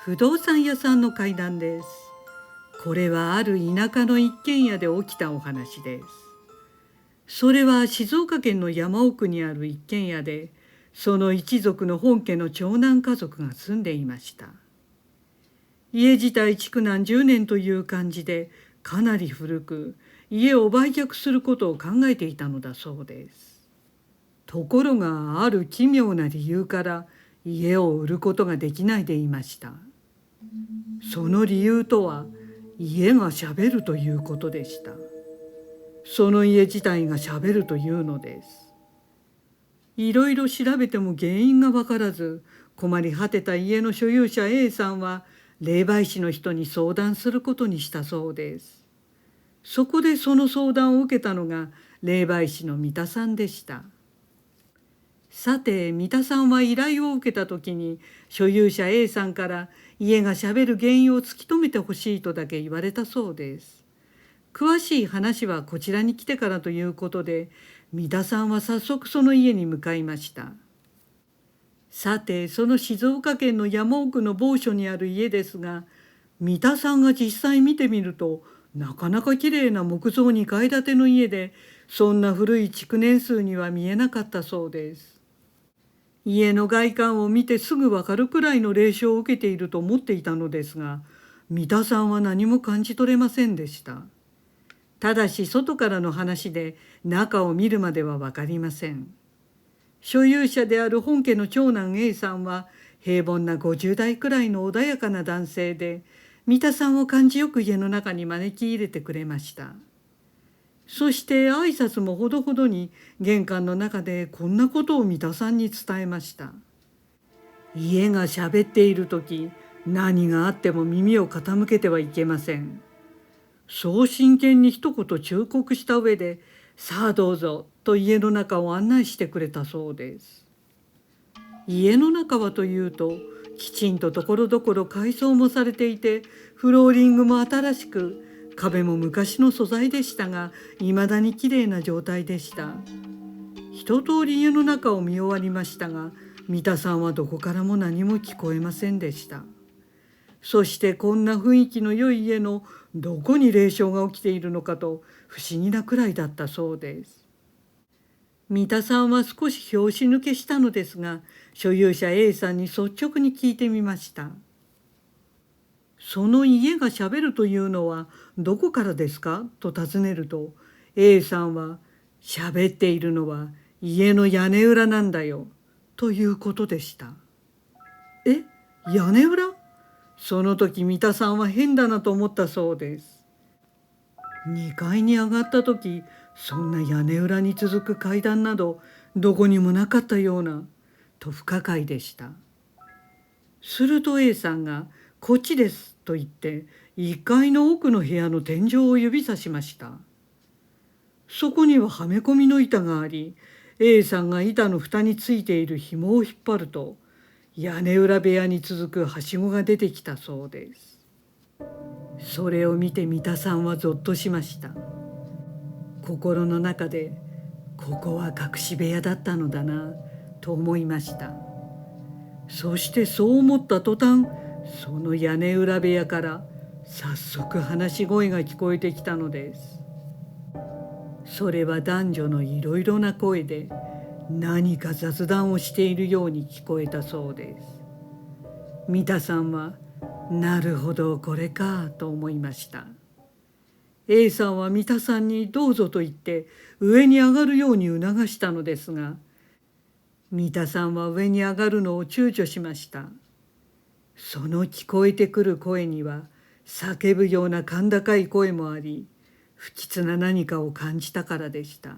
不動産屋さんの怪談です。これはある田舎の一軒家で起きたお話です。それは静岡県の山奥にある一軒家で、その一族の本家の長男家族が住んでいました。家自体築何十年という感じで、かなり古く、家を売却することを考えていたのだそうです。ところがある奇妙な理由から家を売ることができないでいました。その理由とは家がしゃべるということでした。その家自体がしゃべるというのです。いろいろ調べても原因がわからず、困り果てた家の所有者 A さんは霊媒師の人に相談することにしたそうです。そこでその相談を受けたのが霊媒師の三田さんでした。さて三田さんは依頼を受けた時に所有者 A さんから家がしゃべる原因を突き止めてほしいとだけ言われたそうです。詳しい話はこちらに来てからということで、三田さんは早速その家に向かいました。さてその静岡県の山奥の某所にある家ですが、三田さんが実際見てみるとなかなかきれいな木造2階建ての家で、そんな古い築年数には見えなかったそうです。家の外観を見てすぐわかるくらいの霊障を受けていると思っていたのですが、三田さんは何も感じ取れませんでした。ただし外からの話で中を見るまでは分かりません。所有者である本家の長男 A さんは平凡な50代くらいの穏やかな男性で、三田さんを感じよく家の中に招き入れてくれました。そして挨拶もほどほどに玄関の中でこんなことを三田さんに伝えました。家がしゃべっている時、何があっても耳を傾けてはいけません。そう真剣に一言忠告した上で、さあどうぞと家の中を案内してくれたそうです。家の中はというと、きちんとところどころ改装もされていて、フローリングも新しく、壁も昔の素材でしたが、いまだにきれいな状態でした。一通り家の中を見終わりましたが、三田さんはどこからも何も聞こえませんでした。そしてこんな雰囲気の良い家のどこに霊障が起きているのかと不思議なくらいだったそうです。三田さんは少し拍子抜けしたのですが、所有者 A さんに率直に聞いてみました。その家がしゃべるというのはどこからですかと尋ねると、 A さんはしゃべっているのは家の屋根裏なんだよということでした。え、屋根裏？その時三田さんは変だなと思ったそうです。2階に上がった時、そんな屋根裏に続く階段などどこにもなかったようなと不可解でした。すると A さんがこっちですと言って1階の奥の部屋の天井を指さしました。そこにははめ込みの板があり、 A さんが板の蓋についている紐を引っ張ると屋根裏部屋に続くはしごが出てきたそうです。それを見て三田さんはぞっとしました。心の中でここは隠し部屋だったのだなと思いました。そしてそう思った途端、その屋根裏部屋から早速話し声が聞こえてきたのです。それは男女のいろいろな声で何か雑談をしているように聞こえたそうです。三田さんはなるほどこれかと思いました。A さんは三田さんにどうぞと言って上に上がるように促したのですが、三田さんは上に上がるのを躊躇しました。その聞こえてくる声には叫ぶような甲高い声もあり、不吉な何かを感じたからでした。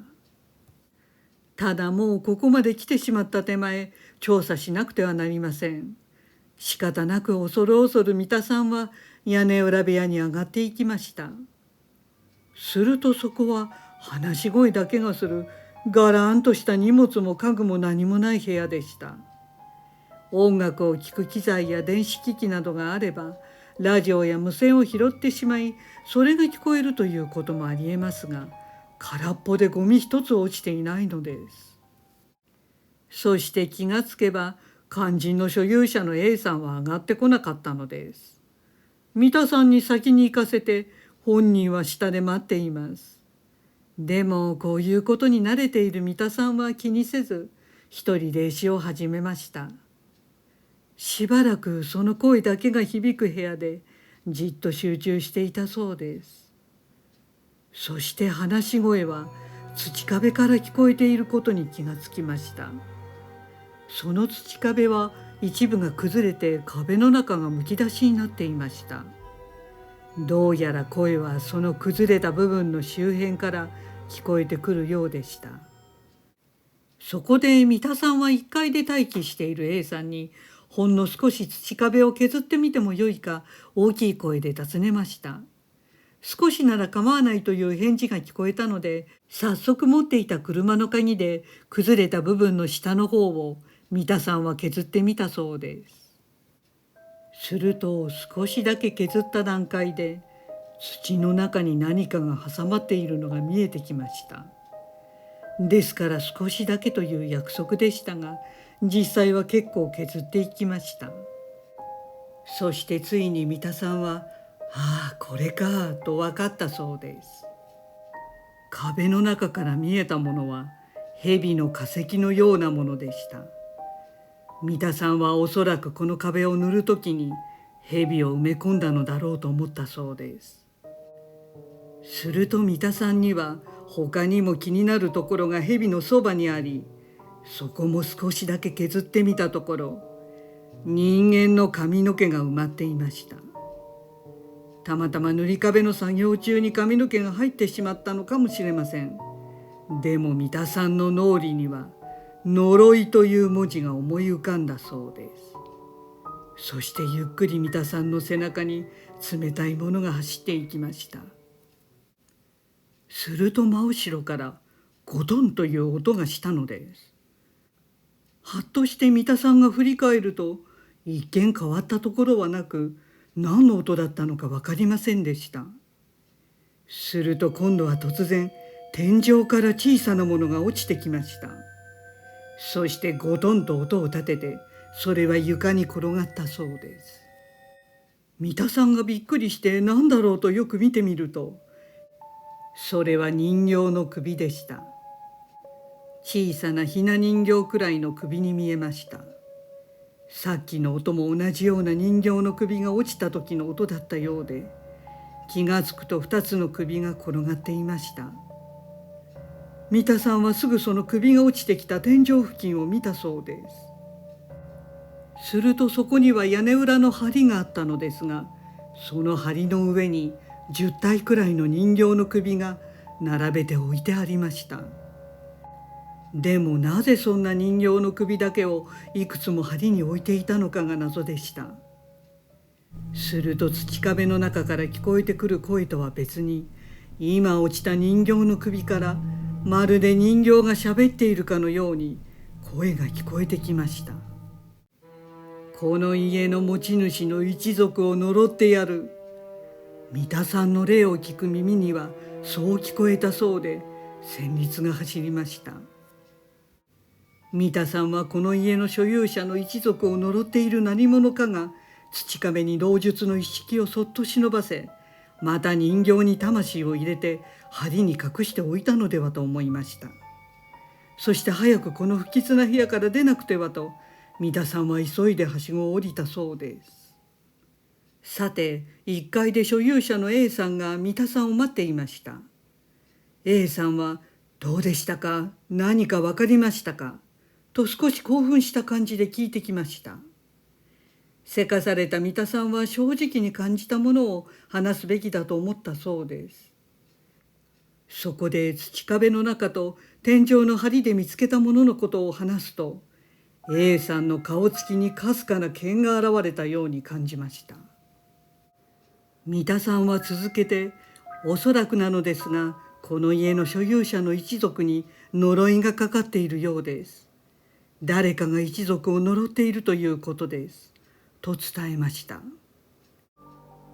ただもうここまで来てしまった手前、調査しなくてはなりません。仕方なく恐る恐る三田さんは屋根裏部屋に上がっていきました。するとそこは話し声だけがするガランとした荷物も家具も何もない部屋でした。音楽を聴く機材や電子機器などがあれば、ラジオや無線を拾ってしまい、それが聞こえるということもありえますが、空っぽでゴミ一つ落ちていないのです。そして気がつけば、肝心の所有者の A さんは上がってこなかったのです。三田さんに先に行かせて、本人は下で待っています。でもこういうことに慣れている三田さんは気にせず、一人で詩を始めました。しばらくその声だけが響く部屋でじっと集中していたそうです。そして話し声は土壁から聞こえていることに気がつきました。その土壁は一部が崩れて壁の中がむき出しになっていました。どうやら声はその崩れた部分の周辺から聞こえてくるようでした。そこで三田さんは1階で待機している A さんに、ほんの少し土壁を削ってみてもよいか大きい声で尋ねました。少しなら構わないという返事が聞こえたので、早速持っていた車の鍵で崩れた部分の下の方を三田さんは削ってみたそうです。すると少しだけ削った段階で土の中に何かが挟まっているのが見えてきました。ですから少しだけという約束でしたが、実際は結構削っていきました。そしてついに三田さんは、ああこれかと分かったそうです。壁の中から見えたものは蛇の化石のようなものでした。三田さんはおそらくこの壁を塗るときに蛇を埋め込んだのだろうと思ったそうです。すると三田さんには他にも気になるところが蛇のそばにあり、そこも少しだけ削ってみたところ、人間の髪の毛が埋まっていました。たまたま塗り壁の作業中に髪の毛が入ってしまったのかもしれません。でも三田さんの脳裏には呪いという文字が思い浮かんだそうです。そしてゆっくり三田さんの背中に冷たいものが走っていきました。すると真後ろからゴトンという音がしたのです。はっとして三田さんが振り返ると、一見変わったところはなく、何の音だったのか分かりませんでした。すると今度は突然天井から小さなものが落ちてきました。そしてゴトンと音を立てて、それは床に転がったそうです。三田さんがびっくりして何だろうとよく見てみると、それは人形の首でした。小さなひな人形くらいの首に見えました。さっきの音も同じような人形の首が落ちた時の音だったようで、気がつくと2つの首が転がっていました。三田さんはすぐその首が落ちてきた天井付近を見たそうです。するとそこには屋根裏の梁があったのですが、その梁の上に10体くらいの人形の首が並べて置いてありました。でもなぜそんな人形の首だけをいくつも梁に置いていたのかが謎でした。すると土壁の中から聞こえてくる声とは別に、今落ちた人形の首からまるで人形が喋っているかのように声が聞こえてきました。この家の持ち主の一族を呪ってやる。三田さんの霊を聞く耳にはそう聞こえたそうで、旋律が走りました。三田さんはこの家の所有者の一族を呪っている何者かが土壁に老術の一式をそっと忍ばせ、また人形に魂を入れて梁に隠しておいたのではと思いました。そして早くこの不吉な部屋から出なくてはと、三田さんは急いではしごを降りたそうです。さて、1階で所有者の A さんが三田さんを待っていました。A さんは、どうでしたか？何か分かりましたか？と少し興奮した感じで聞いてきました。せかされた三田さんは正直に感じたものを話すべきだと思ったそうです。そこで土壁の中と天井の梁で見つけたもののことを話すと、A さんの顔つきにかすかな剣が現れたように感じました。三田さんは続けて、おそらくなのですが、この家の所有者の一族に呪いがかかっているようです。誰かが一族を呪っているということです。と伝えました。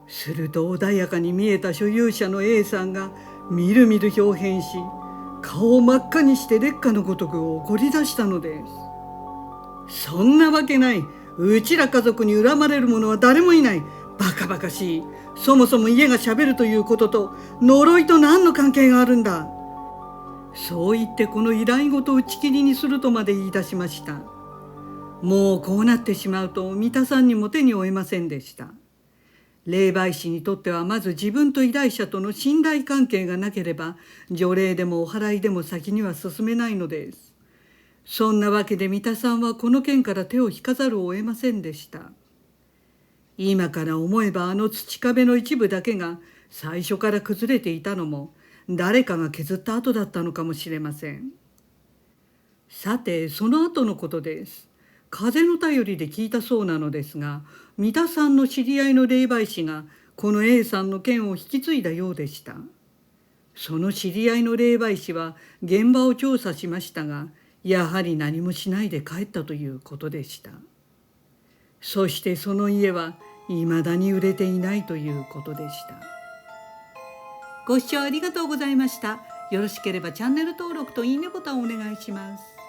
すると穏やかに見えた所有者の A さんがみるみる豹変し、顔を真っ赤にして烈火のごとく怒り出したのです。そんなわけない。うちら家族に恨まれる者は誰もいない。バカバカしい。そもそも家がしゃべるということと呪いと何の関係があるんだ。そう言ってこの依頼事を打ち切りにするとまで言い出しました。もうこうなってしまうと三田さんにも手に負えませんでした。霊媒師にとってはまず自分と依頼者との信頼関係がなければ除霊でもお祓いでも先には進めないのです。そんなわけで三田さんはこの件から手を引かざるを得ませんでした。今から思えばあの土壁の一部だけが最初から崩れていたのも誰かが削った跡だったのかもしれません。さてその後のことです。風の便りで聞いたそうなのですが、三田さんの知り合いの霊媒師がこの A さんの件を引き継いだようでした。その知り合いの霊媒師は現場を調査しましたが、やはり何もしないで帰ったということでした。そしてその家は未だに売れていないということでした。ご視聴ありがとうございました。よろしければチャンネル登録といいねボタンをお願いします。